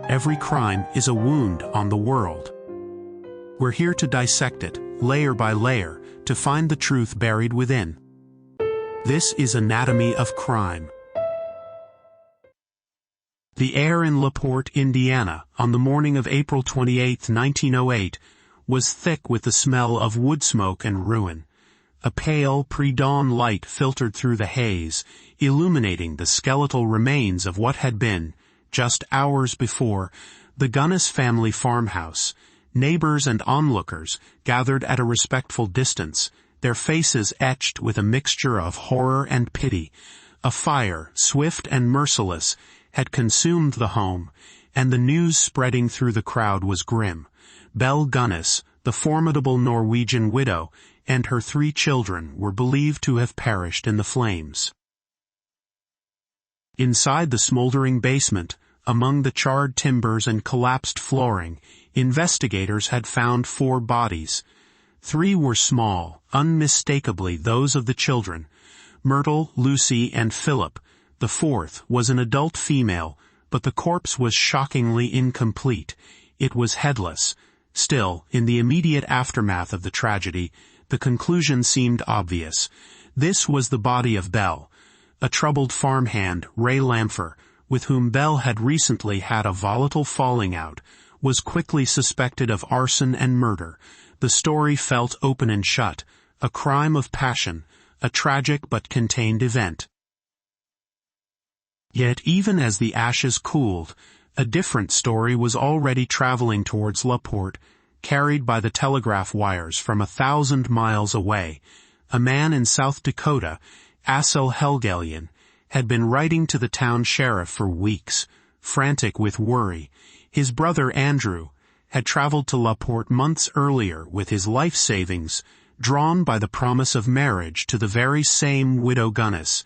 every crime is a wound on the world. We're here to dissect it, layer by layer, to find the truth buried within. This is Anatomy of Crime. The air in La Porte, Indiana, on the morning of April 28, 1908, was thick with the smell of wood smoke and ruin. A pale, pre-dawn light filtered through the haze, illuminating the skeletal remains of what had been, just hours before, the Gunness family farmhouse. Neighbors and onlookers gathered at a respectful distance, their faces etched with a mixture of horror and pity. A fire, swift and merciless, had consumed the home, and the news spreading through the crowd was grim. Belle Gunness, the formidable Norwegian widow, and her 3 children were believed to have perished in the flames. Inside the smoldering basement, among the charred timbers and collapsed flooring, investigators had found 4 bodies. 3 were small, unmistakably those of the children, Myrtle, Lucy, and Philip. The 4th was an adult female, but the corpse was shockingly incomplete. It was headless. Still, in the immediate aftermath of the tragedy, the conclusion seemed obvious. This was the body of Belle. A troubled farmhand, Ray Lampher, with whom Belle had recently had a volatile falling out, was quickly suspected of arson and murder. The story felt open and shut, a crime of passion, a tragic but contained event. Yet even as the ashes cooled, a different story was already traveling towards La Porte, carried by the telegraph wires from 1,000 miles away. A man in South Dakota, Aksel Helgelien, had been writing to the town sheriff for weeks, frantic with worry. His brother Andrew had traveled to La Porte months earlier with his life savings, drawn by the promise of marriage to the very same widow Gunness,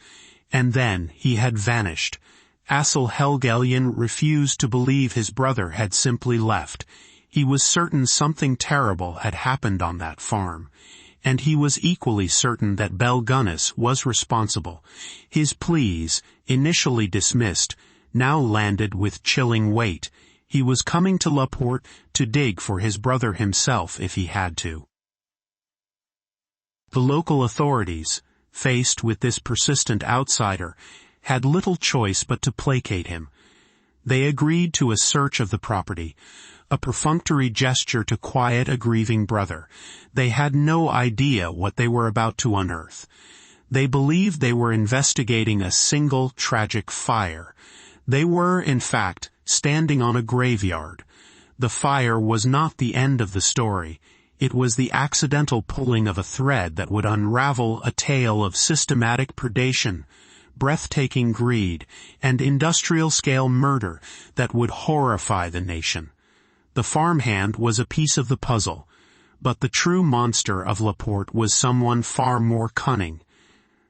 and then he had vanished. Aksel Helgelien refused to believe his brother had simply left. He was certain something terrible had happened on that farm, and he was equally certain that Belle Gunness was responsible. His pleas, initially dismissed, now landed with chilling weight. He was coming to La Porte to dig for his brother himself if he had to. The local authorities, faced with this persistent outsider, had little choice but to placate him. They agreed to a search of the property, a perfunctory gesture to quiet a grieving brother. They had no idea what they were about to unearth. They believed they were investigating a single tragic fire. They were, in fact, standing on a graveyard. The fire was not the end of the story. It was the accidental pulling of a thread that would unravel a tale of systematic predation, breathtaking greed, and industrial-scale murder that would horrify the nation. The farmhand was a piece of the puzzle, but the true monster of La Porte was someone far more cunning.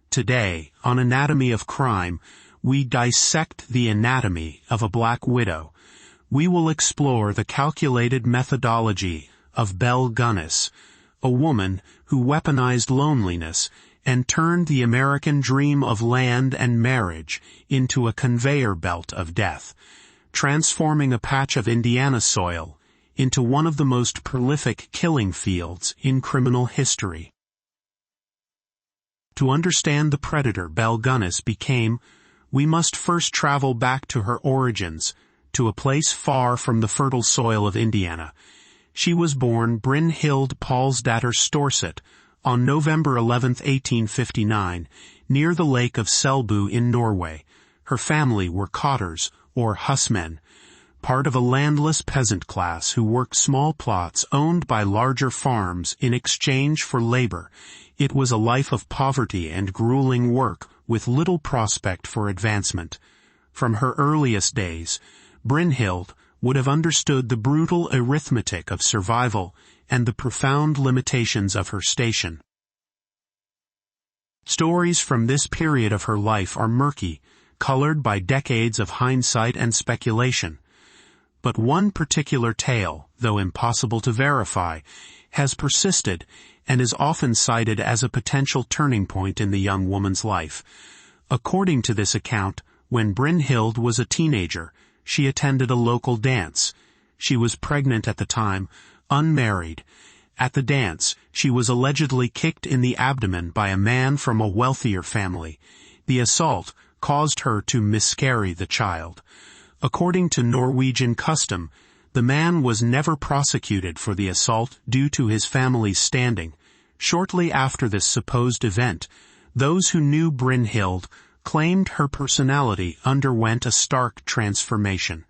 Today, on Anatomy of Crime, we dissect the anatomy of a black widow. We will explore the calculated methodology of Belle Gunness, a woman who weaponized loneliness and turned the American dream of land and marriage into a conveyor belt of death, transforming a patch of Indiana soil into one of the most prolific killing fields in criminal history. To understand the predator Belle Gunness became, we must first travel back to her origins, to a place far from the fertile soil of Indiana. She was born Brynhild Paulsdatter Storset on November 11, 1859, near the lake of Selbu in Norway. Her family were cotters, or husmen, part of a landless peasant class who worked small plots owned by larger farms in exchange for labor. It was a life of poverty and grueling work, with little prospect for advancement. From her earliest days, Brynhild would have understood the brutal arithmetic of survival and the profound limitations of her station. Stories from this period of her life are murky, colored by decades of hindsight and speculation. But one particular tale, though impossible to verify, has persisted and is often cited as a potential turning point in the young woman's life. According to this account, when Brynhild was a teenager, she attended a local dance. She was pregnant at the time, unmarried. At the dance, she was allegedly kicked in the abdomen by a man from a wealthier family. The assault caused her to miscarry the child. According to Norwegian custom, the man was never prosecuted for the assault due to his family's standing. Shortly after this supposed event, those who knew Brynhild claimed her personality underwent a stark transformation.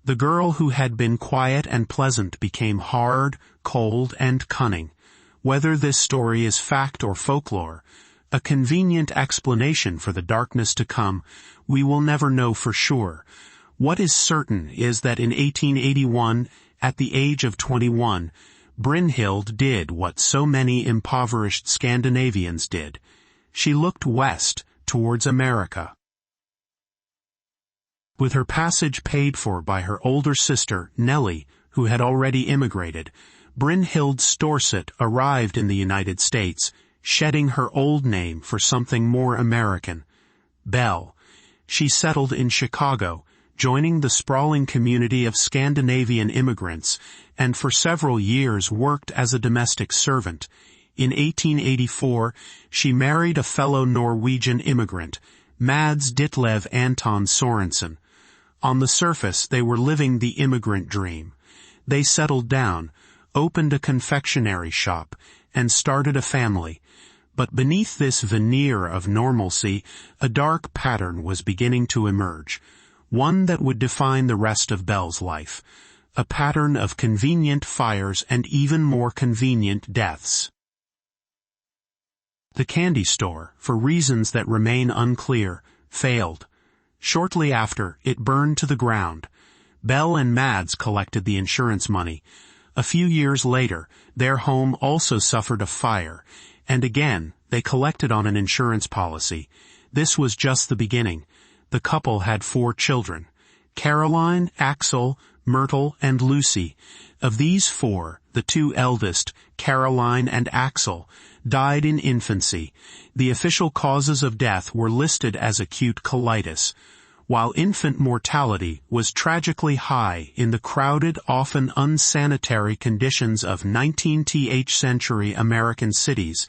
The girl who had been quiet and pleasant became hard, cold, and cunning. Whether this story is fact or folklore, a convenient explanation for the darkness to come, we will never know for sure. What is certain is that in 1881, at the age of 21, Brynhild did what so many impoverished Scandinavians did. She looked west, towards America. With her passage paid for by her older sister, Nellie, who had already immigrated, Brynhild Storset arrived in the United States, shedding her old name for something more American, Belle. She settled in Chicago, joining the sprawling community of Scandinavian immigrants, and for several years worked as a domestic servant. In 1884, she married a fellow Norwegian immigrant, Mads Ditlev Anton Sorensen. On the surface, they were living the immigrant dream. They settled down, opened a confectionery shop, and started a family. But beneath this veneer of normalcy, a dark pattern was beginning to emerge, one that would define the rest of Belle's life, a pattern of convenient fires and even more convenient deaths. The candy store, for reasons that remain unclear, failed. Shortly after, it burned to the ground. Belle and Mads collected the insurance money. A few years later, their home also suffered a fire, and again, they collected on an insurance policy. This was just the beginning. The couple had 4 children: Caroline, Axel, Myrtle, and Lucy. Of these 4, the 2 eldest, Caroline and Axel, died in infancy. The official causes of death were listed as acute colitis, while infant mortality was tragically high in the crowded, often unsanitary conditions of 19th century American cities.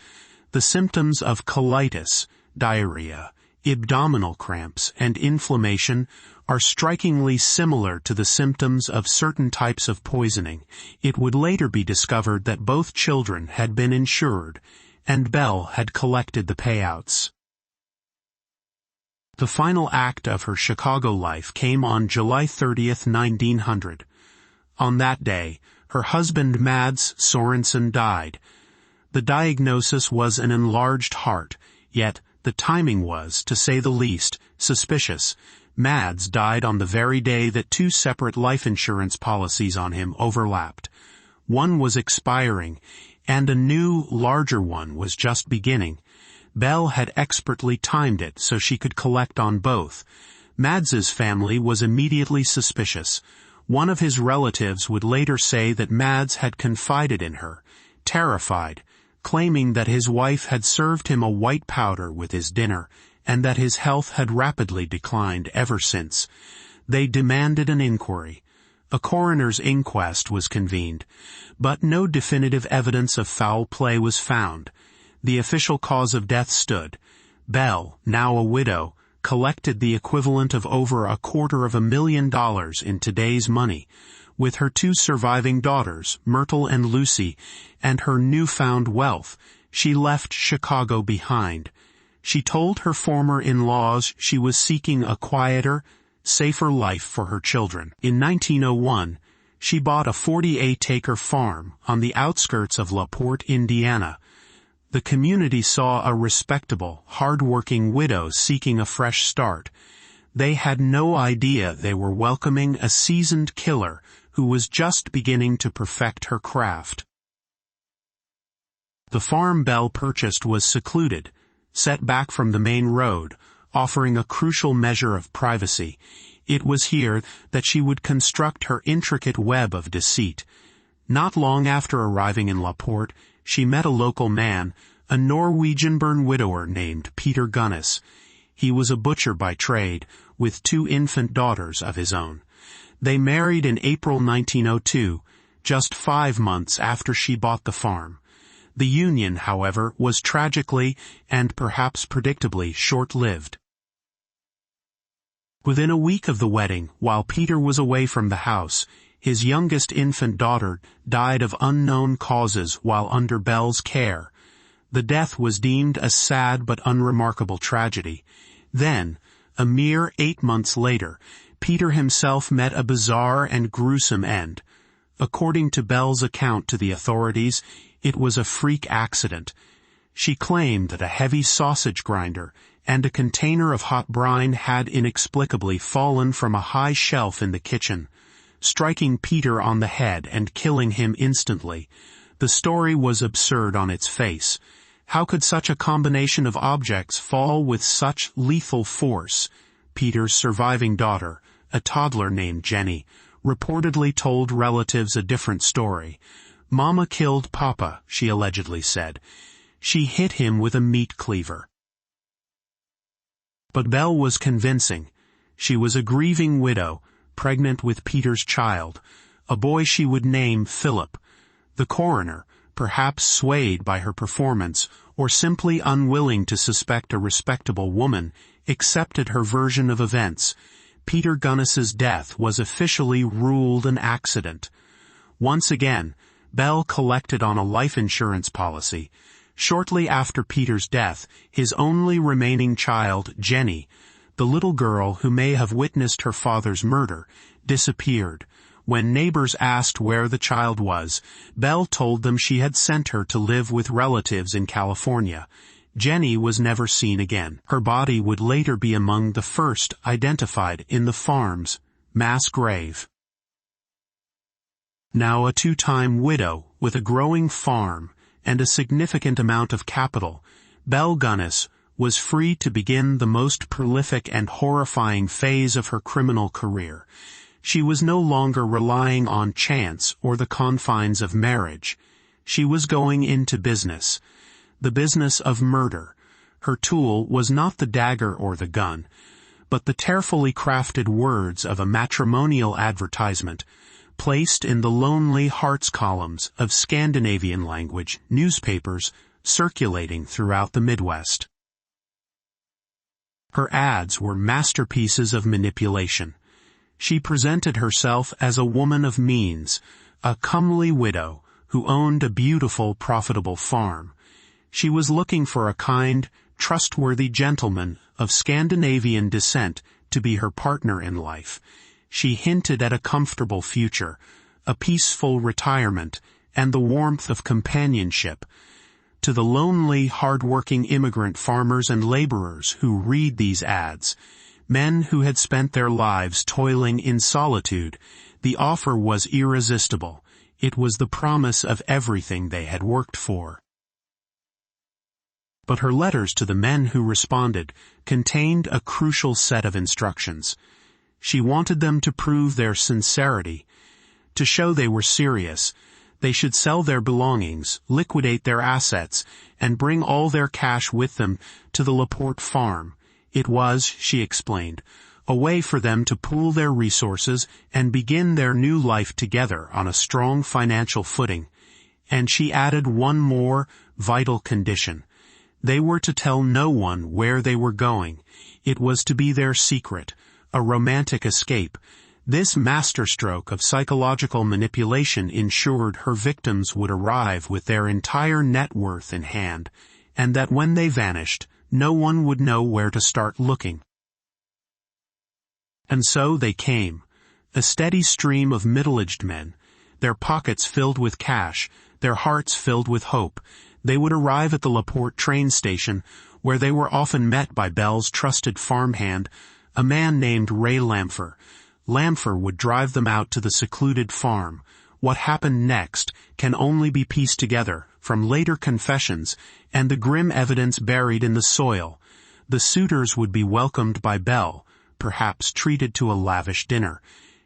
The symptoms of colitis, diarrhea, abdominal cramps, and inflammation are strikingly similar to the symptoms of certain types of poisoning. It would later be discovered that both children had been insured, and Belle had collected the payouts. The final act of her Chicago life came on July 30th, 1900. On that day, her husband Mads Sorensen died. The diagnosis was an enlarged heart, yet the timing was, to say the least, suspicious. Mads died on the very day that 2 separate life insurance policies on him overlapped. One was expiring, and a new, larger one was just beginning. Belle had expertly timed it so she could collect on both. Mads's family was immediately suspicious. One of his relatives would later say that Mads had confided in her, terrified, claiming that his wife had served him a white powder with his dinner, and that his health had rapidly declined ever since. They demanded an inquiry. A coroner's inquest was convened, but no definitive evidence of foul play was found. The official cause of death stood. Belle, now a widow, collected the equivalent of over $250,000 in today's money. With her 2 surviving daughters, Myrtle and Lucy, and her newfound wealth, she left Chicago behind. She told her former in-laws she was seeking a quieter, safer life for her children. In 1901, she bought a 48-acre farm on the outskirts of La Porte, Indiana. The community saw a respectable, hard-working widow seeking a fresh start. They had no idea they were welcoming a seasoned killer who was just beginning to perfect her craft. The farm Belle purchased was secluded, set back from the main road, offering a crucial measure of privacy. It was here that she would construct her intricate web of deceit. Not long after arriving in La Porte, she met a local man, a Norwegian-born widower named Belle Gunness. He was a butcher by trade, with 2 infant daughters of his own. They married in April 1902, just 5 months after she bought the farm. The union, however, was tragically, and perhaps predictably, short-lived. Within a week of the wedding, while Peter was away from the house, his youngest infant daughter died of unknown causes while under Belle's care. The death was deemed a sad but unremarkable tragedy. Then, a mere 8 months later, Peter himself met a bizarre and gruesome end. According to Belle's account to the authorities, it was a freak accident. She claimed that a heavy sausage grinder and a container of hot brine had inexplicably fallen from a high shelf in the kitchen, striking Peter on the head and killing him instantly. The story was absurd on its face. How could such a combination of objects fall with such lethal force? Peter's surviving daughter, a toddler named Jenny, reportedly told relatives a different story. "Mama killed Papa," she allegedly said. "She hit him with a meat cleaver." But Belle was convincing. She was a grieving widow, pregnant with Peter's child, a boy she would name Philip. The coroner, perhaps swayed by her performance, or simply unwilling to suspect a respectable woman, accepted her version of events. Peter Gunness's death was officially ruled an accident. Once again, Belle collected on a life insurance policy. Shortly after Peter's death, his only remaining child, Jenny, the little girl who may have witnessed her father's murder, disappeared. When neighbors asked where the child was, Belle told them she had sent her to live with relatives in California. Jenny was never seen again. Her body would later be among the first identified in the farm's mass grave. Now a 2-time widow with a growing farm and a significant amount of capital, Belle Gunness was free to begin the most prolific and horrifying phase of her criminal career. She was no longer relying on chance or the confines of marriage. She was going into business, the business of murder. Her tool was not the dagger or the gun, but the carefully crafted words of a matrimonial advertisement, placed in the lonely hearts columns of Scandinavian language newspapers circulating throughout the Midwest. Her ads were masterpieces of manipulation. She presented herself as a woman of means, a comely widow who owned a beautiful, profitable farm. She was looking for a kind, trustworthy gentleman of Scandinavian descent to be her partner in life. She hinted at a comfortable future, a peaceful retirement, and the warmth of companionship. To the lonely, hard-working immigrant farmers and laborers who read these ads, men who had spent their lives toiling in solitude, the offer was irresistible. It was the promise of everything they had worked for. But her letters to the men who responded contained a crucial set of instructions. She wanted them to prove their sincerity. To show they were serious, they should sell their belongings, liquidate their assets, and bring all their cash with them to the Porte farm. It was, she explained, a way for them to pool their resources and begin their new life together on a strong financial footing. And she added one more vital condition. They were to tell no one where they were going. It was to be their secret, a romantic escape. This masterstroke of psychological manipulation ensured her victims would arrive with their entire net worth in hand, and that when they vanished, no one would know where to start looking. And so they came, a steady stream of middle-aged men, their pockets filled with cash, their hearts filled with hope. They would arrive at the Porte train station, where they were often met by Belle's trusted farmhand, a man named Ray Lamfer. Lamfer would drive them out to the secluded farm. What happened next can only be pieced together from later confessions and the grim evidence buried in the soil. The suitors would be welcomed by Belle, perhaps treated to a lavish dinner.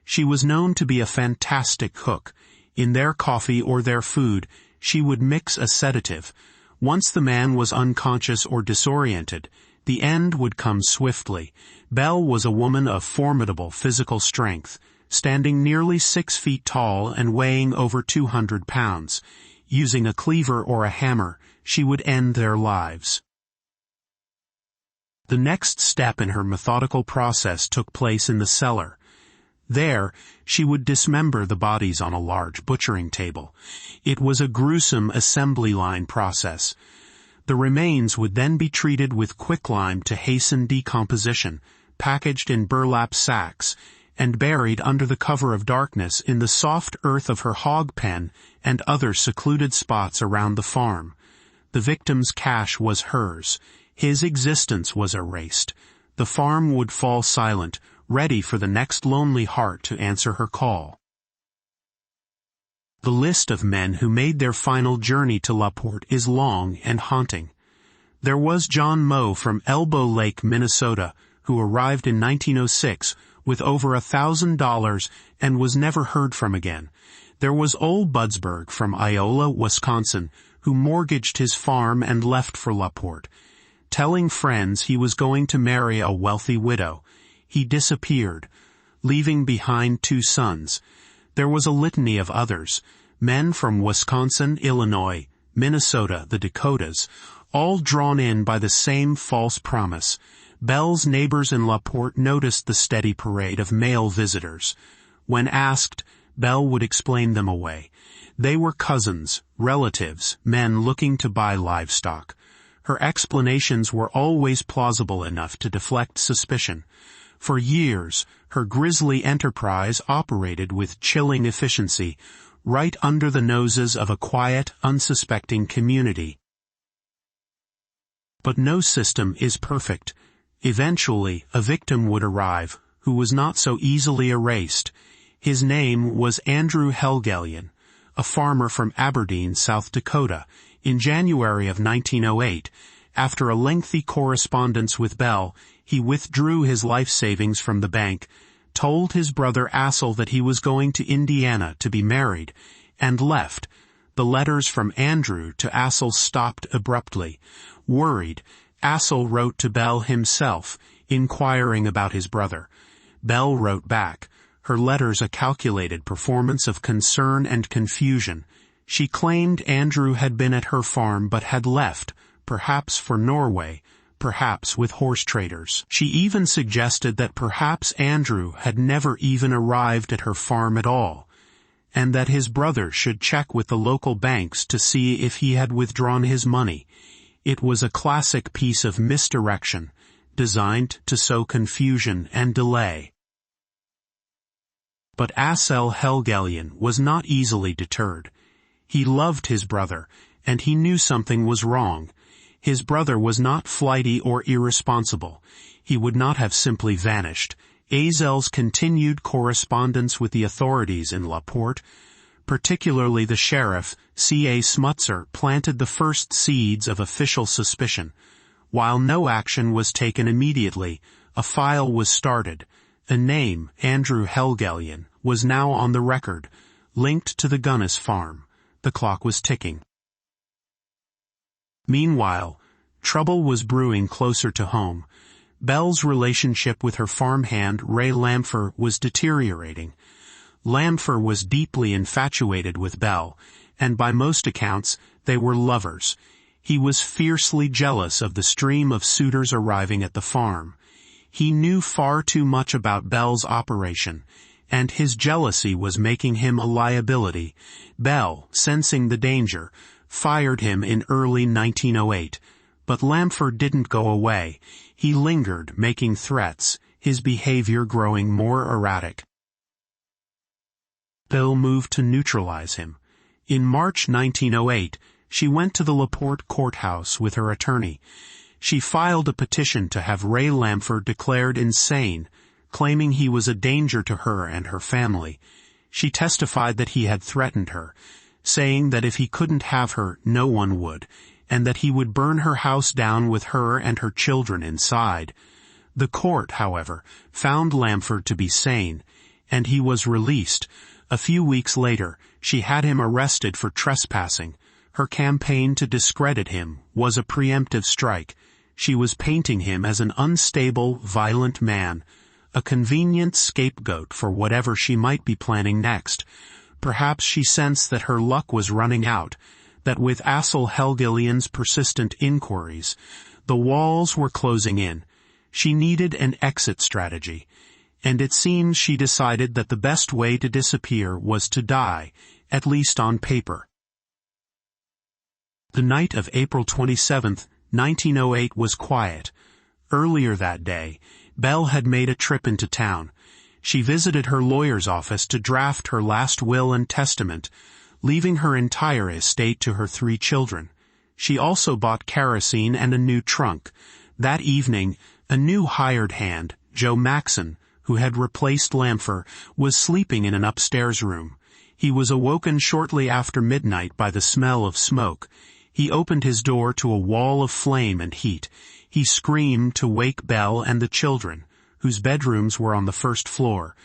She was known to be a fantastic cook. In their coffee or their food, she would mix a sedative. Once the man was unconscious or disoriented, the end would come swiftly. Belle was a woman of formidable physical strength. standing nearly 6 feet tall and weighing over 200 pounds. Using a cleaver or a hammer, she would end their lives. The next step in her methodical process took place in the cellar. There, she would dismember the bodies on a large butchering table. It was a gruesome assembly line process. The remains would then be treated with quicklime to hasten decomposition, packaged in burlap sacks, and buried under the cover of darkness in the soft earth of her hog pen and other secluded spots around the farm. The victim's cash was hers. His existence was erased. The farm would fall silent, ready for the next lonely heart to answer her call. The list of men who made their final journey to La Porte is long and haunting. There was John Moe from Elbow Lake, Minnesota, who arrived in 1906 with over $1,000 and was never heard from again. There was Ole Budsberg from Iola, Wisconsin, who mortgaged his farm and left for La Porte. Telling friends he was going to marry a wealthy widow, he disappeared, leaving behind 2 sons. There was a litany of others, men from Wisconsin, Illinois, Minnesota, the Dakotas, all drawn in by the same false promise. Belle's neighbors in La Porte noticed the steady parade of male visitors. When asked, Belle would explain them away. They were cousins, relatives, men looking to buy livestock. Her explanations were always plausible enough to deflect suspicion. For years, her grisly enterprise operated with chilling efficiency, right under the noses of a quiet, unsuspecting community. But no system is perfect. Eventually, a victim would arrive, who was not so easily erased. His name was Andrew Helgelien, a farmer from Aberdeen, South Dakota. In January of 1908, after a lengthy correspondence with Belle, he withdrew his life savings from the bank, told his brother Assel that he was going to Indiana to be married, and left. The letters from Andrew to Assel stopped abruptly. Worried, Assel wrote to Belle himself, inquiring about his brother. Belle wrote back, her letters a calculated performance of concern and confusion. She claimed Andrew had been at her farm but had left, perhaps for Norway, perhaps with horse traders. She even suggested that perhaps Andrew had never even arrived at her farm at all, and that his brother should check with the local banks to see if he had withdrawn his money. It was a classic piece of misdirection, designed to sow confusion and delay. But Assel Helgelien was not easily deterred. He loved his brother, and he knew something was wrong. His brother was not flighty or irresponsible. He would not have simply vanished. Assel's continued correspondence with the authorities in La Porte, particularly the sheriff, C.A. Smutzer, planted the first seeds of official suspicion. While no action was taken immediately, a file was started. A name, Andrew Helgelien, was now on the record, linked to the Gunness farm. The clock was ticking. Meanwhile, trouble was brewing closer to home. Belle's relationship with her farmhand Ray Lamfer was deteriorating. Lamfer was deeply infatuated with Belle, and by most accounts, they were lovers. He was fiercely jealous of the stream of suitors arriving at the farm. He knew far too much about Belle's operation, and his jealousy was making him a liability. Belle, sensing the danger, fired him in early 1908, but Lamfer didn't go away. He lingered, making threats, his behavior growing more erratic. Belle moved to neutralize him. In March 1908, she went to the La Porte courthouse with her attorney. She filed a petition to have Ray Lamfer declared insane, claiming he was a danger to her and her family. She testified that he had threatened her, saying that if he couldn't have her, no one would, and that he would burn her house down with her and her children inside. The court, however, found Lamfer to be sane, and he was released. A few weeks later, she had him arrested for trespassing. Her campaign to discredit him was a preemptive strike. She was painting him as an unstable, violent man. a convenient scapegoat for whatever she might be planning next. Perhaps she sensed that her luck was running out, that with Assel Helgelion's persistent inquiries, the walls were closing in. She needed an exit strategy, and it seems she decided that the best way to disappear was to die, at least on paper. The night of April 27, 1908 was quiet. Earlier that day, Belle had made a trip into town. She visited her lawyer's office to draft her last will and testament, leaving her entire estate to her 3 children. She also bought kerosene and a new trunk. That evening, a new hired hand, Joe Maxon, who had replaced Lampher, was sleeping in an upstairs room. He was awoken shortly after midnight by the smell of smoke. He opened his door to a wall of flame and heat. He screamed to wake Belle and the children, whose bedrooms were on the first floor,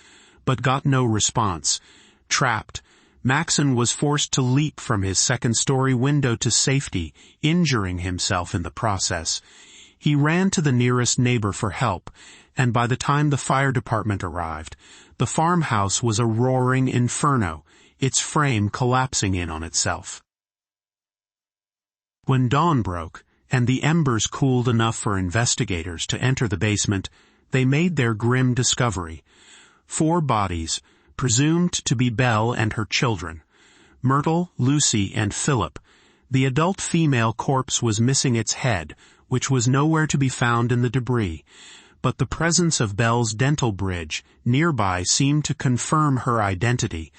but got no response. Trapped, Maxon was forced to leap from his second-story window to safety, injuring himself in the process. He ran to the nearest neighbor for help, and by the time the fire department arrived, the farmhouse was a roaring inferno, its frame collapsing in on itself. When dawn broke, and the embers cooled enough for investigators to enter the basement, they made their grim discovery. 4 bodies, presumed to be Belle and her children. Myrtle, Lucy, and Philip. The adult female corpse was missing its head, which was nowhere to be found in the debris, but the presence of Belle's dental bridge nearby seemed to confirm her identity.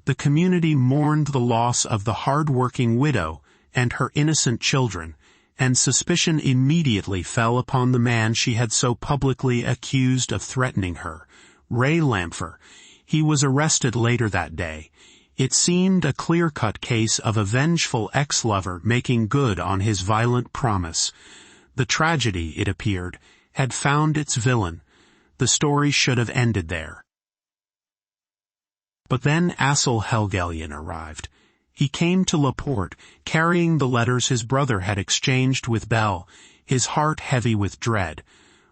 The community mourned the loss of the hard-working widow and her innocent children, and suspicion immediately fell upon the man she had so publicly accused of threatening her, Ray Lampher. He was arrested later that day. It seemed a clear-cut case of a vengeful ex-lover making good on his violent promise. The tragedy, it appeared, had found its villain. The story should have ended there. But then Assel Helgelion arrived. He came to Porte, carrying the letters his brother had exchanged with Belle, his heart heavy with dread.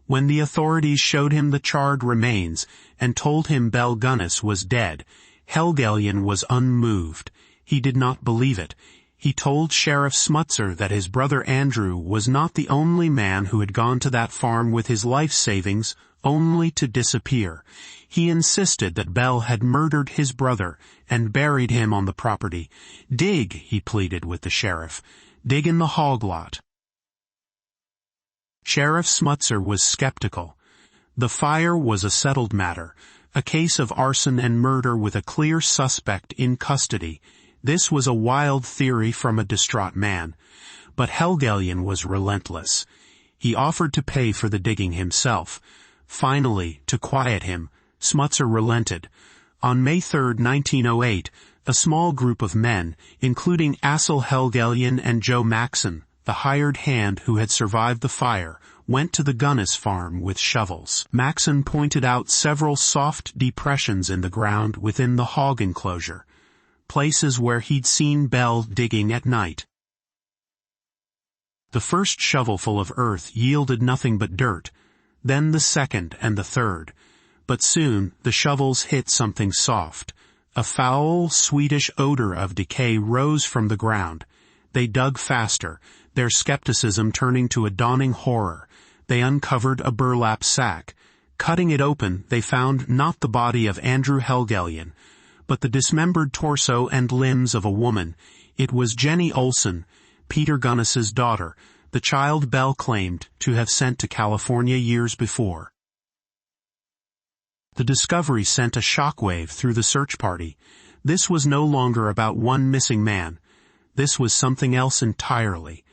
When the authorities showed him the charred remains and told him Belle Gunness was dead, Helgelion was unmoved. He did not believe it. He told Sheriff Smutzer that his brother Andrew was not the only man who had gone to that farm with his life savings only to disappear. He insisted that Belle had murdered his brother and buried him on the property. "Dig," he pleaded with the sheriff. "Dig in the hog lot." Sheriff Smutzer was skeptical. The fire was a settled matter, a case of arson and murder with a clear suspect in custody. This was a wild theory from a distraught man. But Helgelion was relentless. He offered to pay for the digging himself. Finally, to quiet him, Smutzer relented. On May 3, 1908, a small group of men, including Assel Helgelion and Joe Maxon, the hired hand who had survived the fire, went to the Gunness farm with shovels. Maxon pointed out several soft depressions in the ground within the hog enclosure, places where he'd seen Belle digging at night. The first shovelful of earth yielded nothing but dirt, then the second and the third. But soon the shovels hit something soft. A foul, sweetish odor of decay rose from the ground. They dug faster, their skepticism turning to a dawning horror. They uncovered a burlap sack. Cutting it open, they found not the body of Andrew Helgelion, but the dismembered torso and limbs of a woman. It was Jenny Olson, Peter Gunness's daughter, the child Belle claimed to have sent to California years before. The discovery sent a shockwave through the search party. This was no longer about one missing man. This was something else entirely.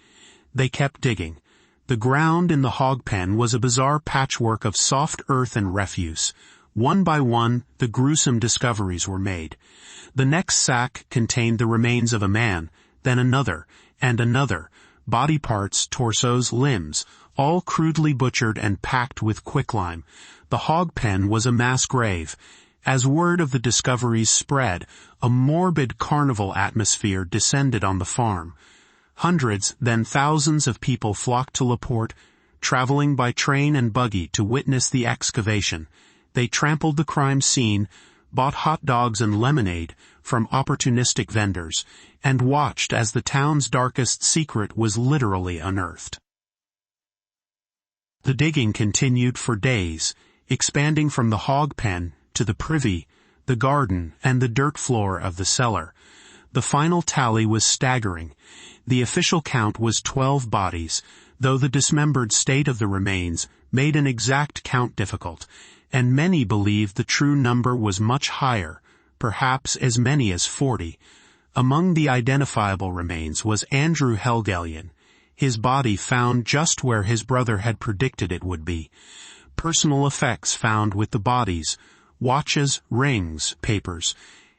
They kept digging. The ground in the hog pen was a bizarre patchwork of soft earth and refuse. One by one, the gruesome discoveries were made. The next sack contained the remains of a man, then another, and another. Body parts, torsos, limbs, all crudely butchered and packed with quicklime. The hog pen was a mass grave. As word of the discoveries spread, a morbid carnival atmosphere descended on the farm. Hundreds, then thousands of people flocked to Porte, traveling by train and buggy to witness the excavation. They trampled the crime scene, bought hot dogs and lemonade from opportunistic vendors, and watched as the town's darkest secret was literally unearthed. The digging continued for days, expanding from the hog pen to the privy, the garden, and the dirt floor of the cellar. The final tally was staggering. The official count was 12 bodies, though the dismembered state of the remains made an exact count difficult, and many believed the true number was much higher, perhaps as many as 40. Among the identifiable remains was Andrew Helgelien, his body found just where his brother had predicted it would be. Personal effects found with the bodies, watches, rings, papers,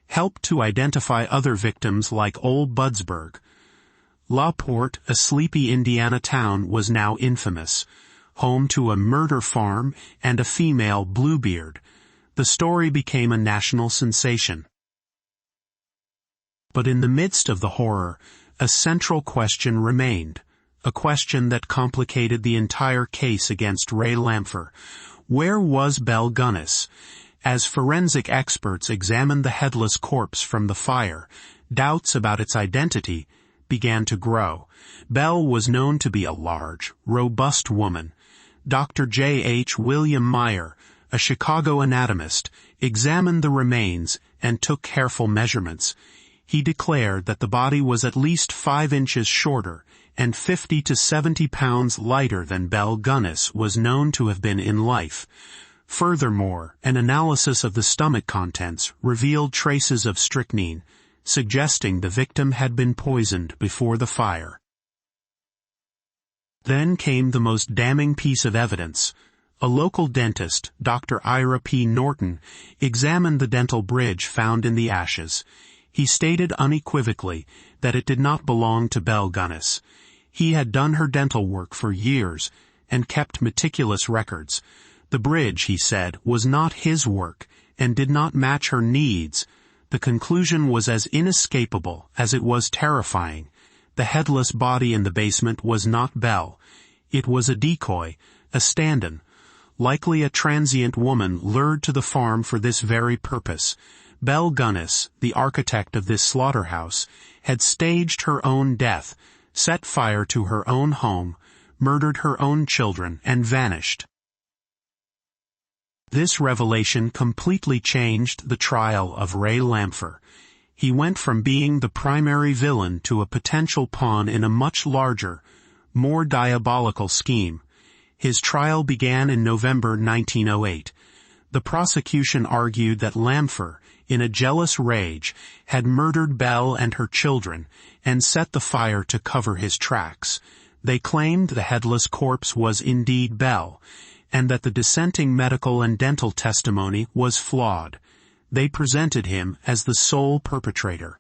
helped to identify other victims like Old Budsberg. La Porte, a sleepy Indiana town, was now infamous, home to a murder farm and a female Bluebeard. The story became a national sensation. But in the midst of the horror, a central question remained, a question that complicated the entire case against Ray Lampher. Where was Belle Gunness? As forensic experts examined the headless corpse from the fire, doubts about its identity began to grow. Belle was known to be a large, robust woman. Dr. J. H. William Meyer, a Chicago anatomist, examined the remains and took careful measurements. He declared that the body was at least 5 inches shorter and 50 to 70 pounds lighter than Belle Gunness was known to have been in life. Furthermore, an analysis of the stomach contents revealed traces of strychnine, suggesting the victim had been poisoned before the fire. Then came the most damning piece of evidence. A local dentist, Dr. Ira P. Norton, examined the dental bridge found in the ashes. He stated unequivocally that it did not belong to Belle Gunness. He had done her dental work for years and kept meticulous records. The bridge, he said, was not his work and did not match her needs. The conclusion was as inescapable as it was terrifying. The headless body in the basement was not Belle. It was a decoy, a stand-in, likely a transient woman lured to the farm for this very purpose. Belle Gunness, the architect of this slaughterhouse, had staged her own death, set fire to her own home, murdered her own children, and vanished. This revelation completely changed the trial of Ray Lampher. He went from being the primary villain to a potential pawn in a much larger, more diabolical scheme. His trial began in November 1908. The prosecution argued that Lampher, in a jealous rage, had murdered Belle and her children and set the fire to cover his tracks. They claimed the headless corpse was indeed Belle, and that the dissenting medical and dental testimony was flawed. They presented him as the sole perpetrator.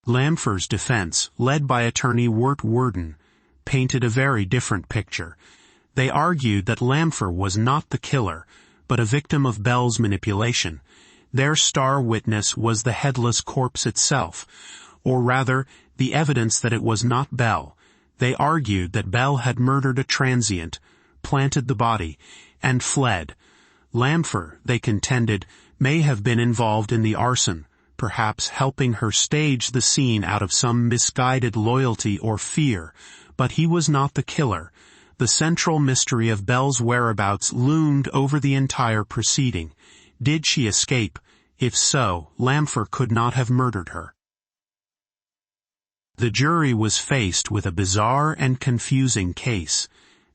Lampher's defense, led by attorney Wirt Worden, painted a very different picture. They argued that Lampher was not the killer, but a victim of Belle's manipulation. Their star witness was the headless corpse itself, or rather, the evidence that it was not Belle. They argued that Belle had murdered a transient, planted the body, and fled. Lampher, they contended, may have been involved in the arson, perhaps helping her stage the scene out of some misguided loyalty or fear, but he was not the killer. The central mystery of Belle's whereabouts loomed over the entire proceeding. Did she escape? If so, Lampher could not have murdered her. The jury was faced with a bizarre and confusing case.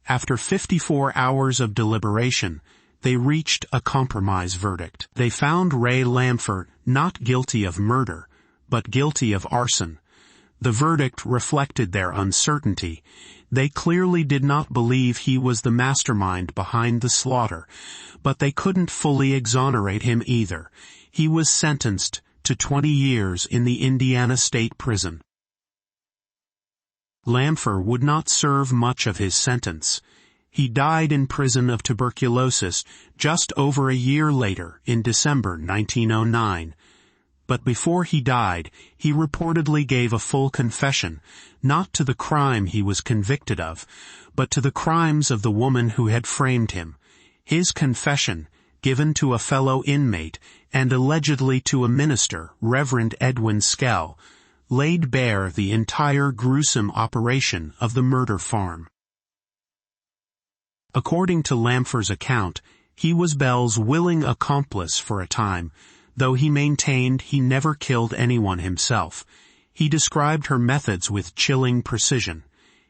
After 54 hours of deliberation, they reached a compromise verdict. They found Ray Lampher not guilty of murder, but guilty of arson. The verdict reflected their uncertainty. They clearly did not believe he was the mastermind behind the slaughter, but they couldn't fully exonerate him either. He was sentenced to 20 years in the Indiana State Prison. Lampher would not serve much of his sentence. He died in prison of tuberculosis just over a year later, in December 1909. But before he died, he reportedly gave a full confession, not to the crime he was convicted of, but to the crimes of the woman who had framed him. His confession, given to a fellow inmate and allegedly to a minister, Reverend Edwin Skell, laid bare the entire gruesome operation of the murder farm. According to Lamfer's account, he was Belle's willing accomplice for a time, though he maintained he never killed anyone himself. He described her methods with chilling precision.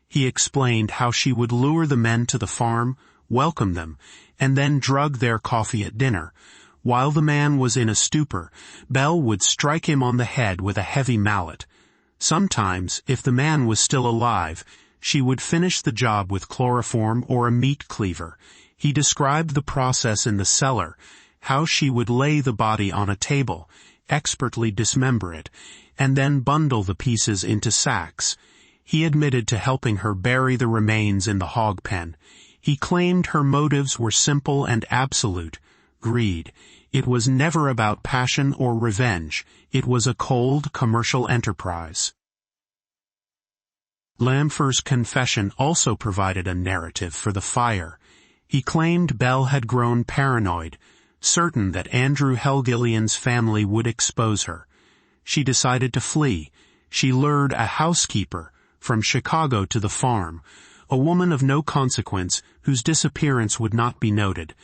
He explained how she would lure the men to the farm, welcome them, and then drug their coffee at dinner. While the man was in a stupor, Belle would strike him on the head with a heavy mallet. Sometimes, if the man was still alive, she would finish the job with chloroform or a meat cleaver. He described the process in the cellar, how she would lay the body on a table, expertly dismember it, and then bundle the pieces into sacks. He admitted to helping her bury the remains in the hog pen. He claimed her motives were simple and absolute: greed. It was never about passion or revenge. It was a cold commercial enterprise. Lamfer's confession also provided a narrative for the fire. He claimed Belle had grown paranoid, certain that Andrew Helgilian's family would expose her. She decided to flee. She lured a housekeeper from Chicago to the farm, a woman of no consequence whose disappearance would not be noted.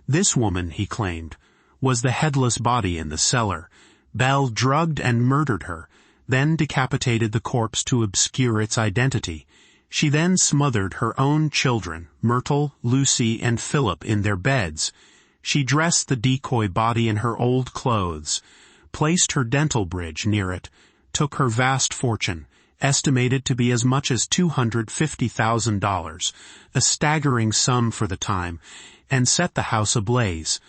This woman, he claimed, was the headless body in the cellar. Belle drugged and murdered her, then decapitated the corpse to obscure its identity. She then smothered her own children, Myrtle, Lucy, and Philip, in their beds. She dressed the decoy body in her old clothes, placed her dental bridge near it, took her vast fortune, estimated to be as much as $250,000, a staggering sum for the time, and set the house ablaze.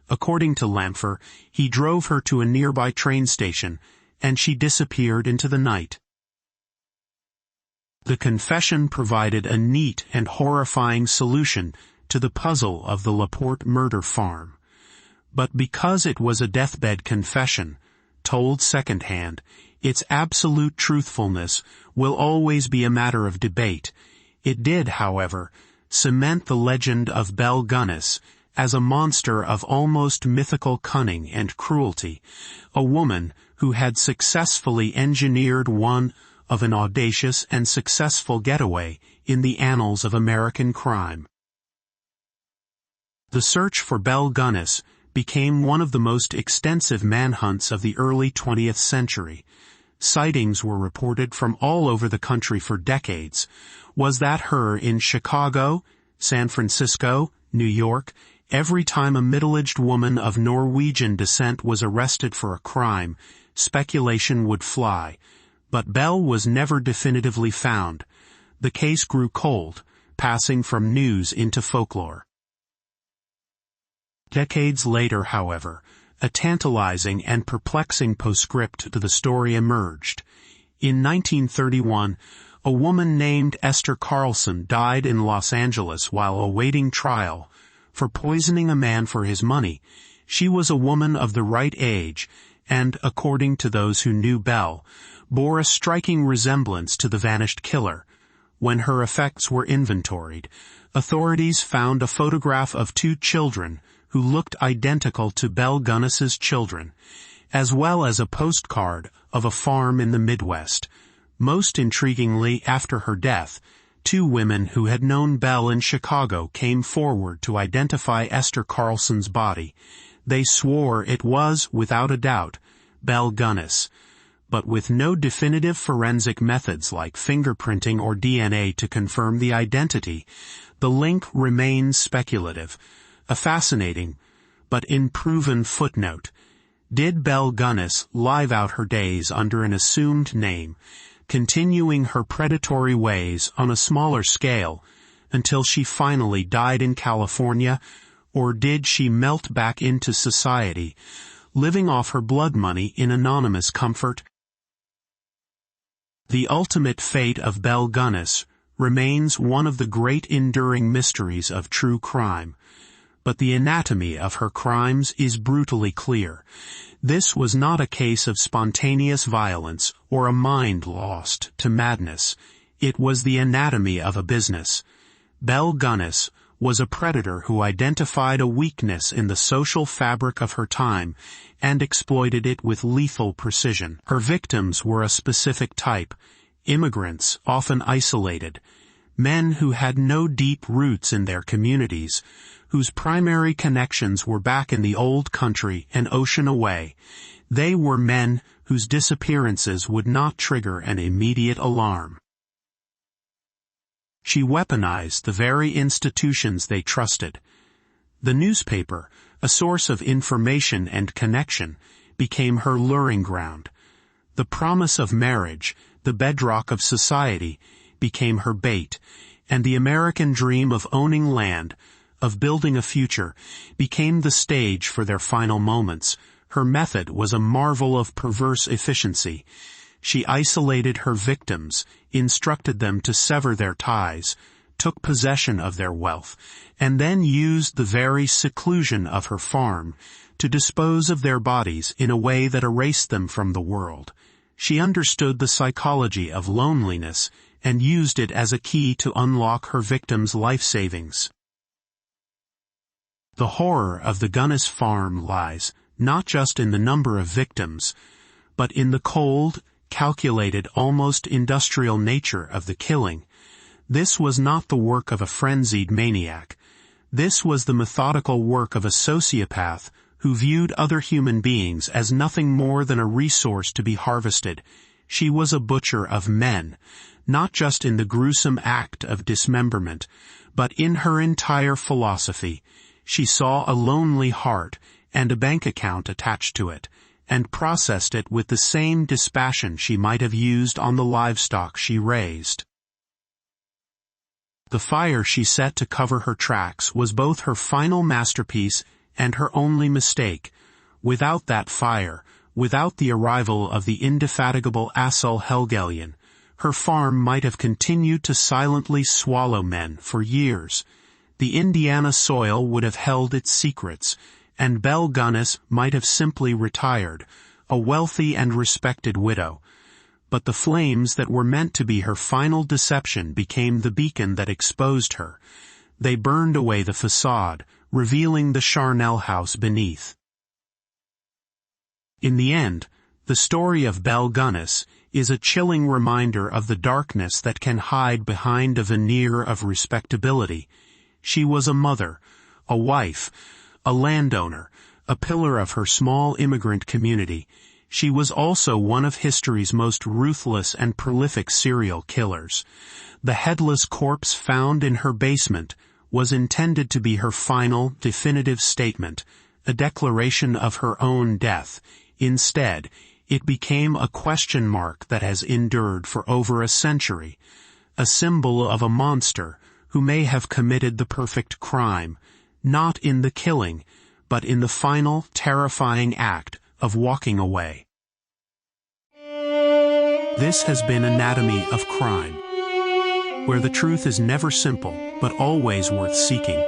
According to Lamfer, he drove her to a nearby train station, and she disappeared into the night. The confession provided a neat and horrifying solution to the puzzle of the LaPorte murder farm. But because it was a deathbed confession, told secondhand, its absolute truthfulness will always be a matter of debate. It did, however, cement the legend of Belle Gunness as a monster of almost mythical cunning and cruelty, a woman who had successfully engineered one of an audacious and successful getaway in the annals of American crime. The search for Belle Gunness became one of the most extensive manhunts of the early 20th century. Sightings were reported from all over the country for decades. Was that her in Chicago, San Francisco, New York? Every time a middle-aged woman of Norwegian descent was arrested for a crime, speculation would fly. But Belle was never definitively found. The case grew cold, passing from news into folklore. Decades later, however, a tantalizing and perplexing postscript to the story emerged. In 1931, a woman named Esther Carlson died in Los Angeles while awaiting trial for poisoning a man for his money. She was a woman of the right age and, according to those who knew Belle, bore a striking resemblance to the vanished killer. When her effects were inventoried, authorities found a photograph of two children who looked identical to Belle Gunness's children, as well as a postcard of a farm in the Midwest. Most intriguingly, after her death, two women who had known Belle in Chicago came forward to identify Esther Carlson's body. They swore it was, without a doubt, Belle Gunness, but with no definitive forensic methods like fingerprinting or DNA to confirm the identity, the link remains speculative. A fascinating, but unproven footnote. Did Belle Gunness live out her days under an assumed name, continuing her predatory ways on a smaller scale until she finally died in California, or did she melt back into society, living off her blood money in anonymous comfort? The ultimate fate of Belle Gunness remains one of the great enduring mysteries of true crime. But the anatomy of her crimes is brutally clear. This was not a case of spontaneous violence or a mind lost to madness. It was the anatomy of a business. Belle Gunness was a predator who identified a weakness in the social fabric of her time and exploited it with lethal precision. Her victims were a specific type: immigrants, often isolated, men who had no deep roots in their communities, whose primary connections were back in the old country an ocean away. They were men whose disappearances would not trigger an immediate alarm. She weaponized the very institutions they trusted. The newspaper, a source of information and connection, became her luring ground. The promise of marriage, the bedrock of society, became her bait, and the American dream of owning land, of building a future, became the stage for their final moments. Her method was a marvel of perverse efficiency. She isolated her victims, instructed them to sever their ties, took possession of their wealth, and then used the very seclusion of her farm to dispose of their bodies in a way that erased them from the world. She understood the psychology of loneliness and used it as a key to unlock her victims' life savings. The horror of the Gunness farm lies not just in the number of victims, but in the cold, calculated, almost industrial nature of the killing. This was not the work of a frenzied maniac. This was the methodical work of a sociopath who viewed other human beings as nothing more than a resource to be harvested. She was a butcher of men, not just in the gruesome act of dismemberment, but in her entire philosophy. She saw a lonely heart and a bank account attached to it, and processed it with the same dispassion she might have used on the livestock she raised. The fire she set to cover her tracks was both her final masterpiece and her only mistake. Without that fire, without the arrival of the indefatigable Assel Helgelian, her farm might have continued to silently swallow men for years. The Indiana soil would have held its secrets, and Belle Gunness might have simply retired, a wealthy and respected widow. But the flames that were meant to be her final deception became the beacon that exposed her. They burned away the facade, revealing the charnel house beneath. In the end, the story of Belle Gunness is a chilling reminder of the darkness that can hide behind a veneer of respectability. She was a mother, a wife, a landowner, a pillar of her small immigrant community. She was also one of history's most ruthless and prolific serial killers. The headless corpse found in her basement was intended to be her final, definitive statement, a declaration of her own death. Instead, it became a question mark that has endured for over a century, a symbol of a monster who may have committed the perfect crime, not in the killing, but in the final, terrifying act of walking away. This has been Anatomy of Crime, where the truth is never simple, but always worth seeking.